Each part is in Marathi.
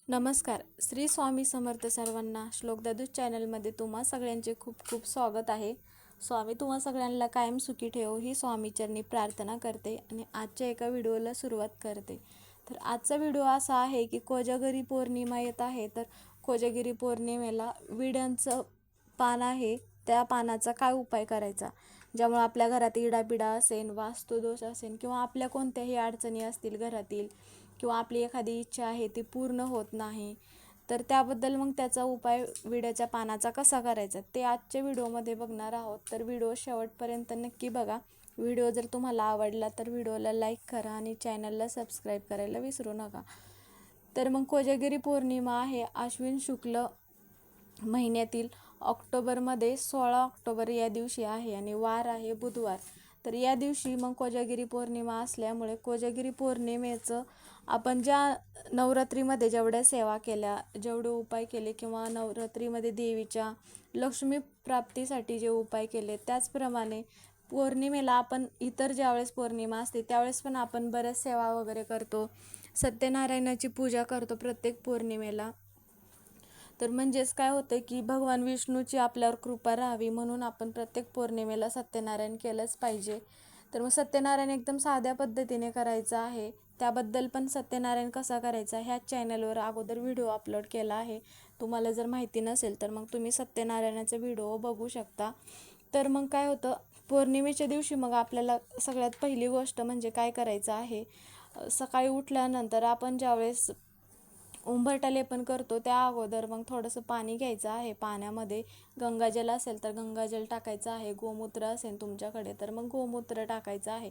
नमस्कार. श्री स्वामी समर्थ सर्वांना. श्लोक दादू चॅनलमध्ये तुम्हा सगळ्यांचे खूप खूप स्वागत आहे. स्वामी तुम्हा सगळ्यांना कायम सुखी ठेवो ही स्वामीचरणी प्रार्थना करते आणि आजच्या एका व्हिडिओला सुरुवात करते. तर आजचा व्हिडिओ असा आहे की कोजागिरी पौर्णिमा येत आहे. तर कोजागिरी पौर्णिमेला विड्याचं पान आहे, त्या पानाचा काय उपाय करायचा ज्यामुळे आपल्या घरात इडापिडा असेल, वास्तुदोष असेल किंवा आपल्या कोणत्याही अडचणी असतील घरातील किंवा आपली एखादी इच्छा आहे ती पूर्ण होत नाही, तर त्याबद्दल मग त्याचा उपाय विड्याच्या पानाचा कसा करायचा ते आजच्या व्हिडिओमध्ये बघणार आहोत. तर व्हिडिओ शेवटपर्यंत नक्की बघा. व्हिडिओ जर तुम्हाला आवडला तर व्हिडिओला लाईक करा आणि चॅनलला सबस्क्राईब करायला विसरू नका. तर मग कोजागिरी पौर्णिमा आहे आश्विन शुक्ल महिन्यातील ऑक्टोबरमध्ये 16 ऑक्टोबर या दिवशी आहे आणि वार आहे बुधवार. तर या दिवशी मग कोजागिरी पौर्णिमा असल्यामुळे कोजागिरी पौर्णिमेचं आपण ज्या नवरात्रीमध्ये जेवढ्या सेवा केल्या, जेवढे उपाय केले किंवा नवरात्रीमध्ये देवीच्या लक्ष्मी प्राप्तीसाठी जे उपाय केले, त्याचप्रमाणे पौर्णिमेला आपण इतर ज्यावेळेस पौर्णिमा असते त्यावेळेस पण आपण बऱ्याच सेवा वगैरे करतो. सत्यनारायणाची पूजा करतो प्रत्येक पौर्णिमेला. तर म्हणजेच काय होतं की भगवान विष्णूची आपल्यावर कृपा राहावी म्हणून आपण प्रत्येक पौर्णिमेला सत्यनारायण केलंच पाहिजे. तर मग सत्यनारायण एकदम साध्या पद्धतीने करायचं आहे. त्याबद्दल पण सत्यनारायण कसा करायचा ह्याच चॅनलवर अगोदर व्हिडिओ अपलोड केला आहे. तुम्हाला जर माहिती नसेल तर मग तुम्ही सत्यनारायणाचा व्हिडिओ बघू शकता. तर मग काय होतं, पौर्णिमेच्या दिवशी मग आपल्याला सगळ्यात पहिली गोष्ट म्हणजे काय करायचं आहे, सकाळी उठल्यानंतर आपण ज्यावेळेस उंबरठा लेपन करतो त्या अगोदर मग थोडंसं पाणी घ्यायचं आहे. पाण्यामध्ये गंगाजल असेल तर गंगाजल टाकायचं आहे, गोमूत्र असेल तुमच्याकडे तर मग गोमूत्र टाकायचं आहे.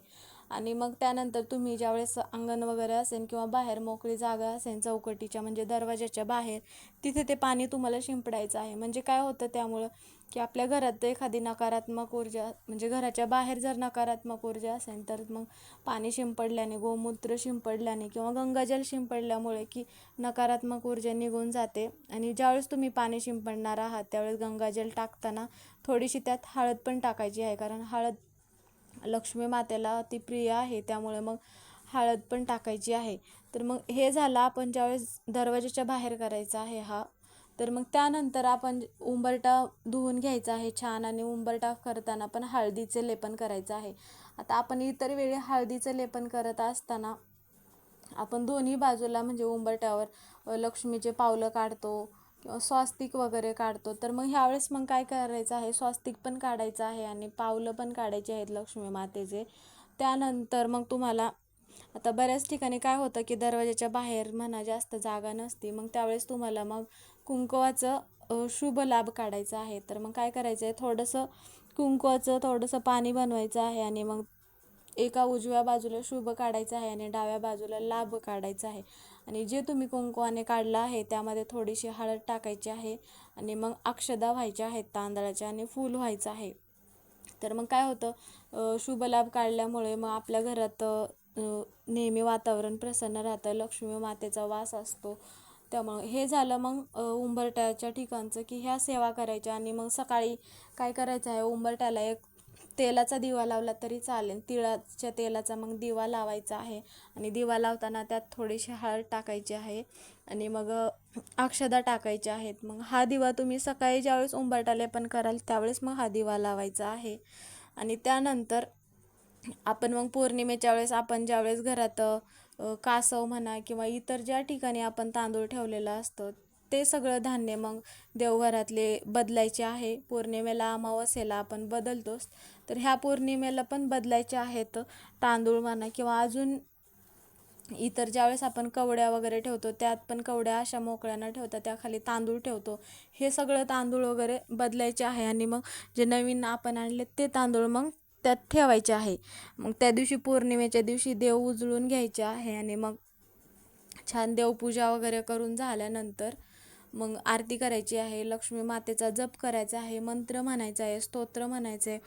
आणि मग त्यानंतर तुम्ही ज्यावेळेस अंगण वगैरे असेल किंवा बाहेर मोकळी जागा असेल चौकटीच्या म्हणजे दरवाजाच्या बाहेर, तिथे ते पाणी तुम्हाला शिंपडायचं आहे. म्हणजे काय होतं त्यामुळं की आपल्या घरात एखादी नकारात्मक ऊर्जा म्हणजे घराच्या बाहेर जर नकारात्मक ऊर्जा असेल तर मग पाणी शिंपडल्याने, गोमूत्र शिंपडल्याने किंवा गंगाजल शिंपडल्यामुळे की नकारात्मक ऊर्जा निघून जाते. आणि ज्यावेळेस तुम्ही पाणी शिंपडणार आहात त्यावेळेस गंगाजल टाकताना थोडीशी त्यात हळद पण टाकायची आहे, कारण हळद लक्ष्मी मातेला अति प्रिय आहे, त्यामुळे मग हळद पण टाकायची आहे. तर मग हे झालं आपण ज्यावेळेस दरवाजाच्या बाहेर करायचा आहे हा. तर मग त्यानंतर आपण उंबरठा धुवून घ्यायचा आहे छान आणि उंबरठा करताना पण हळदीचे लेपन करायचं आहे. आता आपण इतर वेळी हळदीचं लेपन करत असताना आपण दोन्ही बाजूला म्हणजे उंबरठ्यावर लक्ष्मीचे पावलं काढतो किंवा स्वास्तिक वगैरे काढतो. तर मग ह्यावेळेस मग काय करायचं आहे, स्वास्तिक पण काढायचं आहे आणि पावलं पण काढायचे आहेत लक्ष्मी मातेचे. त्यानंतर मग तुम्हाला आता बऱ्याच ठिकाणी काय होतं की दरवाजाच्या बाहेर म्हणा जास्त जागा नसते, मग त्यावेळेस तुम्हाला मग कुंकवाचं शुभ लाभ काढायचा आहे. तर मग काय करायचं आहे, थोडंसं कुंकवाचं थोडंसं पाणी बनवायचं आहे आणि मग एका उजव्या बाजूला शुभ काढायचं आहे आणि डाव्या बाजूला लाभ काढायचा आहे. आणि जे तुम्ही कुंकवाने काढलं आहे त्यामध्ये थोडीशी हळद टाकायची आहे आणि मग अक्षदा व्हायच्या आहेत तांदळाच्या आणि फूल व्हायचं आहे. तर मग काय होतं, शुभ लाभ काढल्यामुळे मग आपल्या घरात नेहमी वातावरण प्रसन्न राहतं, लक्ष्मी मातेचा वास असतो. त्यामुळं हे झालं मग उंबरठ्याच्या ठिकाणचं की ह्या सेवा करायच्या. आणि मग सकाळी काय करायचं आहे, उंबरठ्याला एक तेलाचा दिवा लावला तरी चालेल, तिळाच्या तेलाचा मग दिवा लावायचा आहे आणि दिवा लावताना त्यात थोडीशी हळद टाकायची आहे आणि मग अक्षदा टाकायच्या आहेत. मग हा दिवा तुम्ही सकाळी ज्यावेळेस उंबरठा लेपन कराल त्यावेळेस मग हा दिवा लावायचा आहे. आणि त्यानंतर आपण मग पौर्णिमेच्या वेळेस आपण ज्यावेळेस घरात कासव म्हणा किंवा इतर ज्या ठिकाणी आपण तांदूळ ठेवलेलं असतं ते सगळं धान्य मग देवघरातले बदलायचे आहे. पौर्णिमेला अमावस्येला आपण बदलतोच, तर ह्या पौर्णिमेला पण बदलायचे आहेत तांदूळ म्हणा किंवा अजून इतर ज्यावेळेस आपण कवड्या वगैरे ठेवतो त्यात पण कवड्या अशा मोकळ्या न ठेवता त्याखाली तांदूळ ठेवतो. हे सगळं तांदूळ वगैरे बदलायचे आहे आणि मग जे नवीन आपण आणले ते तांदूळ मग त्यात ठेवायचे आहे. मग त्या दिवशी पौर्णिमेच्या दिवशी देव उजळून घ्यायचे आहे आणि मग छान देवपूजा वगैरे करून झाल्यानंतर मग आरती करायची आहे, लक्ष्मी मातेचा जप करायचा आहे, मंत्र म्हणायचा आहे, स्तोत्र म्हणायचं आहे.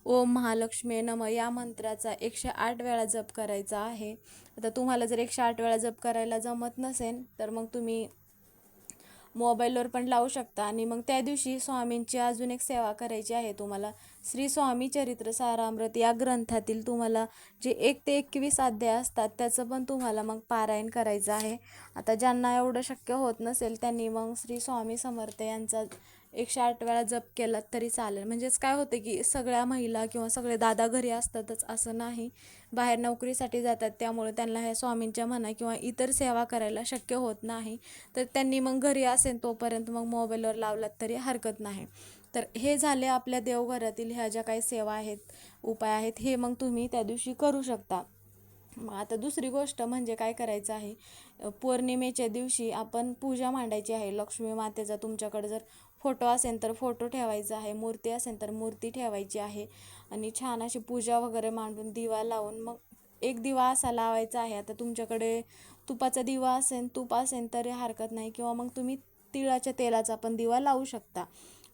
ओम महालक्ष्मी नमः या मंत्राचा 108 वेळा जप करायचा आहे. आता तुम्हाला जर 108 वेळा जप करायला जमत नसेल तर मग तुम्ही मोबाईलवर पण लावू शकता. आणि मग त्या दिवशी स्वामींची अजून एक सेवा करायची आहे तुम्हाला. श्री स्वामी चरित्र सारामृत या ग्रंथातील तुम्हाला जे 1 ते 21 अध्याय असतात त्याचं पण तुम्हाला मग पारायण करायचं आहे. आता ज्यांना एवढं शक्य होत नसेल त्यांनी मग श्री स्वामी समर्थ यांचा 108 वेळा जप केला तरी चालेल. म्हणजेच काय होते की सगळ्या महिला किंवा सगळे दादा घरी असतातच असं नाही, बाहेर नोकरीसाठी जातात, त्यामुळे त्यांना ह्या स्वामींच्या म्हणा किंवा इतर सेवा करायला शक्य होत नाही. तर त्यांनी मग घरी असेल तोपर्यंत मग मोबाईलवर लावलात तरी हरकत नाही. तर हे झाले आपल्या देवघरातील ह्या ज्या काही सेवा आहेत, उपाय आहेत, हे मग तुम्ही त्या दिवशी करू शकता. मग आता दुसरी गोष्ट म्हणजे काय करायचं आहे, पौर्णिमेच्या दिवशी आपण पूजा मांडायची आहे लक्ष्मी मातेचा. तुमच्याकडे जर फोटो असेल तर फोटो ठेवायचा आहे, मूर्ती असेल तर मूर्ती ठेवायची आहे. आणि छान अशी पूजा वगैरे मांडून दिवा लावून मग एक दिवा असा लावायचा आहे. आता तुमच्याकडे तुपाचा दिवा असेल, तूप असेल तरी हरकत नाही, किंवा मग तुम्ही तिळाच्या तेलाचा पण दिवा लावू शकता.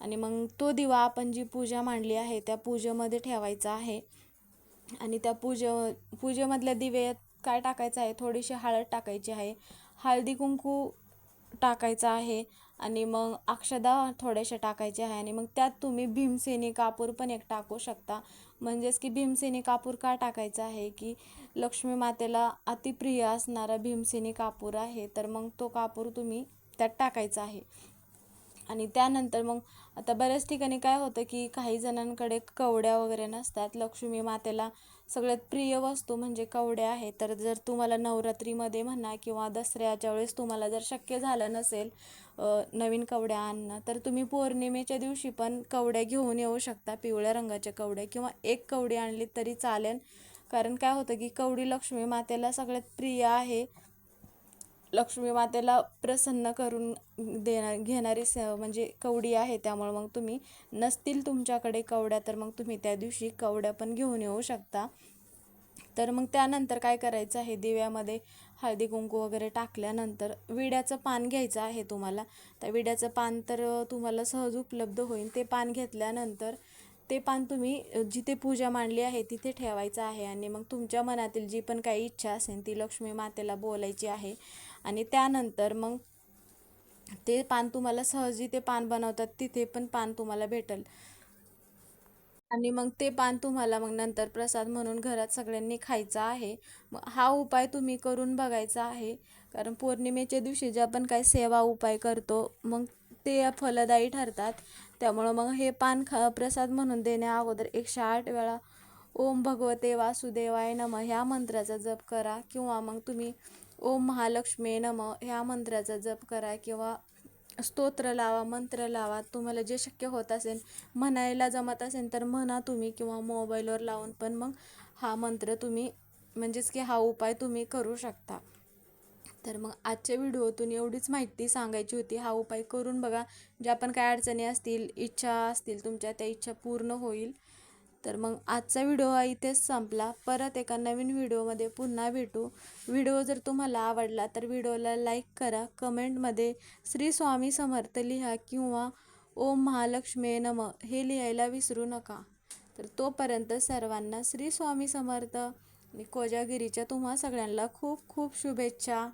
आणि मग तो दिवा आपण जी पूजा मांडली आहे त्या पूजेमध्ये ठेवायचा आहे. आणि त्या पूजेमधल्या दिव्यात काय टाकायचं आहे, थोडीशी हळद टाकायची आहे, हळदी कुंकू टाकायचं आहे. आणि मग अक्षदा थोड्याशा टाकायच्या आहे. आणि मग त्यात तुम्ही भीमसेनी कापूर पण एक टाकू शकता. म्हणजेच की भीमसेनी कापूर का टाकायचा आहे की लक्ष्मी मातेला अतिप्रिय असणारा भीमसेनी कापूर आहे, तर मग तो कापूर तुम्ही त्यात टाकायचा आहे. आणि त्यानंतर मग आता बऱ्याच ठिकाणी काय होतं की काही जणांकडे कवड्या वगैरे नसतात. लक्ष्मी मातेला सगळ्यात प्रिय वस्तू म्हणजे कवड्या आहे. तर जर तुम्हाला नवरात्रीमध्ये म्हणा किंवा दसऱ्याच्या वेळेस तुम्हाला जर शक्य झालं नसेल नवीन कवड्या आणणं, तर तुम्ही पौर्णिमेच्या दिवशी पण कवड्या घेऊन येऊ शकता, पिवळ्या रंगाच्या कवड्या, किंवा एक कवडी आणली तरी चालेल. कारण काय होतं की कवडी लक्ष्मी मातेला सगळ्यात प्रिय आहे. लक्ष्मी मातेला प्रसन्न करून घेणारी म्हणजे कवडी आहे. त्यामुळे मग तुम्ही नसतील तुमच्याकडे कवड्या तर मग तुम्ही त्या दिवशी कवड्या पण घेऊन येऊ शकता. तर मग त्यानंतर काय करायचं आहे, दिव्यामध्ये हळदी कुंकू वगैरे टाकल्यानंतर विड्याचं पान घ्यायचं आहे तुम्हाला. त्या विड्याचं पान तर तुम्हाला सहज उपलब्ध होईल. ते पान घेतल्यानंतर ते पान तुम्ही जिथे पूजा मांडली आहे तिथे ठेवायचं आहे. आणि मग तुमच्या मनातील जी पण काही इच्छा असेल ती लक्ष्मी मातेला बोलायची आहे. आणि त्यानंतर मग ते पान तुम्हाला सहज जिथे पान बनवतात तिथे पण पान तुम्हाला भेटेल. आणि मग ते पान तुम्हाला मग नंतर प्रसाद म्हणून घरात सगळ्यांनी खायचा आहे. मग हा उपाय तुम्ही करून बघायचा आहे. कारण पौर्णिमेच्या दिवशी जे आपण काय सेवा उपाय करतो मग ते फलदायी ठरतात. त्यामुळं मग हे पान प्रसाद म्हणून देण्या अगोदर 108 वेळा ओम भगवते वासुदेवाय नमः ह्या मंत्राचा जप करा. किंवा मग तुम्ही ओम महालक्ष्मी नमः ह्या मंत्राचा जप करा, किंवा स्तोत्र लावा, मंत्र लावा. तुम्हाला जे शक्य होत असेल, म्हणायला जमत असेल तर म्हणा तुम्ही, किंवा मोबाईलवर लावून पण मग हा मंत्र तुम्ही म्हणजेच की हा उपाय तुम्ही करू शकता. तर मग आजच्या व्हिडिओतून एवढीच माहिती सांगायची होती. हा उपाय करून बघा. ज्या पण काय अडचणी असतील, इच्छा असतील तुमच्या, त्या इच्छा पूर्ण होईल. तर मग आजचा व्हिडिओ हा इथेच संपला. परत एका नवीन व्हिडिओमध्ये पुन्हा भेटू. व्हिडिओ जर तुम्हाला आवडला तर व्हिडिओला लाईक करा, कमेंटमध्ये श्री स्वामी समर्थ लिहा, किंवा ओम महालक्ष्मी नमः हे लिहायला विसरू नका. तर तोपर्यंत सर्वांना श्री स्वामी समर्थ आणि कोजागिरीच्या तुम्हा सगळ्यांना खूप खूप शुभेच्छा.